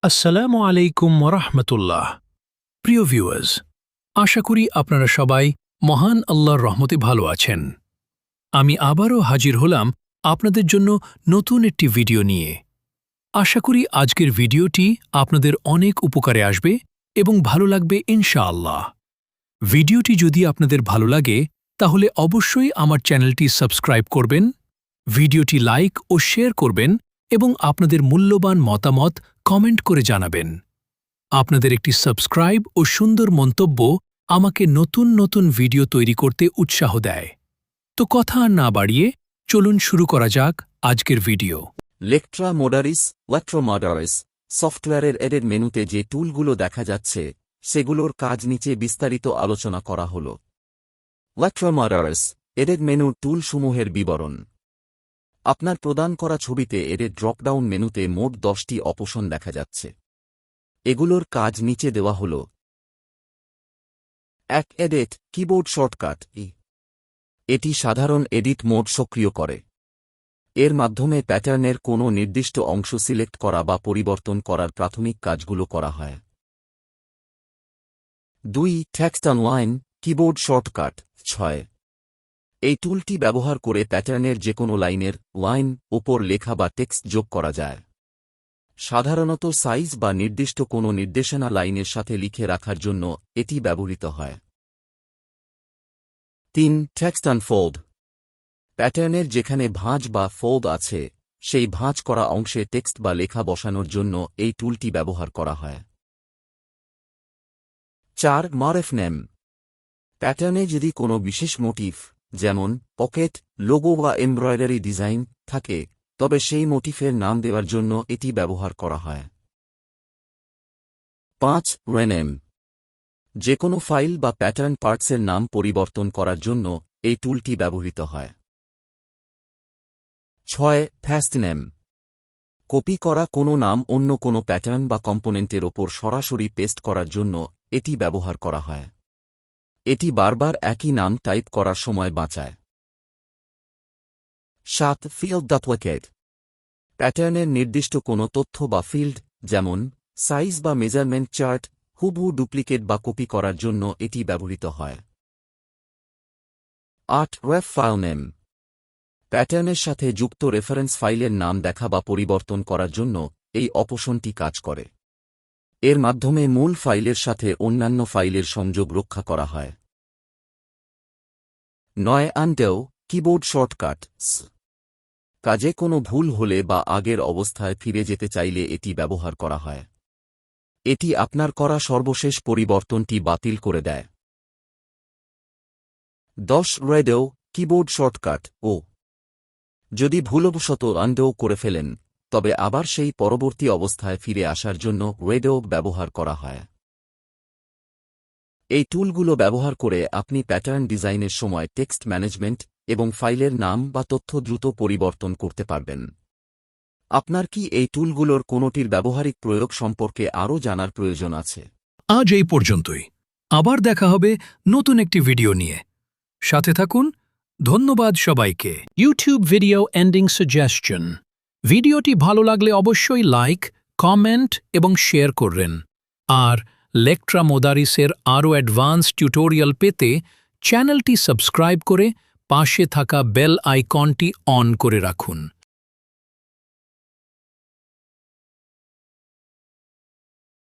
আসসালামু আলাইকুম ওরহমতুল্লাহ। প্রিয় ভিউয়ার্স, আশা করি আপনারা সবাই মহান আল্লাহর রহমতে ভালো আছেন। আমি আবারও হাজির হলাম আপনাদের জন্য নতুন একটি ভিডিও নিয়ে। আশা করি আজকের ভিডিওটি আপনাদের অনেক উপকারে আসবে এবং ভালো লাগবে ইনশাআল্লাহ। ভিডিওটি যদি আপনাদের ভালো লাগে তাহলে অবশ্যই আমার চ্যানেলটি সাবস্ক্রাইব করবেন, ভিডিওটি লাইক ও শেয়ার করবেন এবং আপনাদের মূল্যবান মতামত কমেন্ট করে জানাবেন। আপনাদের একটি সাবস্ক্রাইব ও সুন্দর মন্তব্য আমাকে নতুন নতুন ভিডিও তৈরি করতে উৎসাহ দেয়। তো কথা আর না বাড়িয়ে চলুন শুরু করা যাক আজকের ভিডিও। লেকট্রা মোডারিস সফটওয়্যারের এডেড মেনুতে যে টুলগুলো দেখা যাচ্ছে সেগুলোর কাজ নিচে বিস্তারিত আলোচনা করা হল। লেকট্রা মোডারিস এডেড মেনুর টুলসমূহের বিবরণ। আপনার প্রদান করা ছবিতে এডেড ড্রপডাউন মেনুতে মোট 10টি অপশন দেখা যাচ্ছে। এগুলোর কাজ নিচে দেওয়া হল। 1. Edit keyboard shortcut. এটি সাধারণ এডিট মোড সক্রিয় করে। এর মাধ্যমে প্যাটার্নের কোনো নির্দিষ্ট অংশ সিলেক্ট করা বা পরিবর্তন করার প্রাথমিক কাজগুলো করা হয়। 2. Text online keyboard shortcut 6। এই টুলটি ব্যবহার করে প্যাটার্নের যেকোনো লাইনের ওপর লেখা বা টেক্সট যোগ করা যায়। সাধারণত সাইজ বা নির্দিষ্ট কোনো নির্দেশনা লাইনের সাথে লিখে রাখার জন্য এটি ব্যবহৃত হয়। 3. Text unfold. প্যাটার্নের যেখানে ভাঁজ বা ফোল্ড আছে সেই ভাঁজ করা অংশে টেক্সট বা লেখা বসানোর জন্য এই টুলটি ব্যবহার করা হয়। 4. মরফ নেম। প্যাটার্নে যদি কোনো বিশেষ মোটিফ যেমন পকেট, লোগো বা এমব্রয়ডারি ডিজাইন থাকে তবে সেই মোটিফের নাম দেওয়ার জন্য এটি ব্যবহার করা হয়। 5. রেনেম। যে কোনো ফাইল বা প্যাটার্ন পার্টসের নাম পরিবর্তন করার জন্য এই টুলটি ব্যবহৃত হয়। 6. Fast name. কপি করা কোনো নাম অন্য কোনো প্যাটার্ন বা কম্পোনেন্টের ওপর সরাসরি পেস্ট করার জন্য এটি ব্যবহার করা হয়। এটি বারবার একই নাম টাইপ করার সময় বাঁচায়। 7. Field duplicate. প্যাটার্নের নির্দিষ্ট কোনো তথ্য বা ফিল্ড যেমন সাইজ বা মেজারমেন্ট চার্ট হুবহু ডুপ্লিকেট বা কপি করার জন্য এটি ব্যবহৃত হয়। 8. রেফ ফাইল নেম। প্যাটার্নের সাথে যুক্ত রেফারেন্স ফাইলের নাম দেখা বা পরিবর্তন করার জন্য এই অপশনটি কাজ করে। এর মাধ্যমে মূল ফাইলের সাথে অন্যান্য ফাইলের সংযোগ রক্ষা করা হয়। 9. Undo keyboard shortcut. কাজে কোনো ভুল হলে বা আগের অবস্থায় ফিরে যেতে চাইলে এটি ব্যবহার করা হয়। এটি আপনার করা সর্বশেষ পরিবর্তনটি বাতিল করে দেয়। 10. রেডো কিবোর্ড শর্টকাট ও। যদি ভুলবশত আনডো করে ফেলেন তবে আবার সেই পরবর্তী অবস্থায় ফিরে আসার জন্য রেডো ব্যবহার করা হয়। এই টুলগুলো ব্যবহার করে আপনি প্যাটার্ন ডিজাইনের সময় টেক্সট ম্যানেজমেন্ট এবং ফাইলের নাম বা তথ্য দ্রুত পরিবর্তন করতে পারবেন। আপনার কি এই টুলগুলোর কোনোটির ব্যবহারিক প্রয়োগ সম্পর্কে আরও জানার প্রয়োজন আছে? আজ এই পর্যন্তই। আবার দেখা হবে নতুন একটি ভিডিও নিয়ে। সাথে থাকুন। ধন্যবাদ সবাইকে। YouTube video ending suggestion. ভিডিওটি ভালো লাগলে অবশ্যই লাইক, কমেন্ট এবং শেয়ার করবেন। আর লেকট্রা মোডারিসের আরও অ্যাডভান্স টিউটোরিয়াল পেতে চ্যানেলটি সাবস্ক্রাইব করে পাশে থাকা বেল আইকনটি অন করে রাখুন।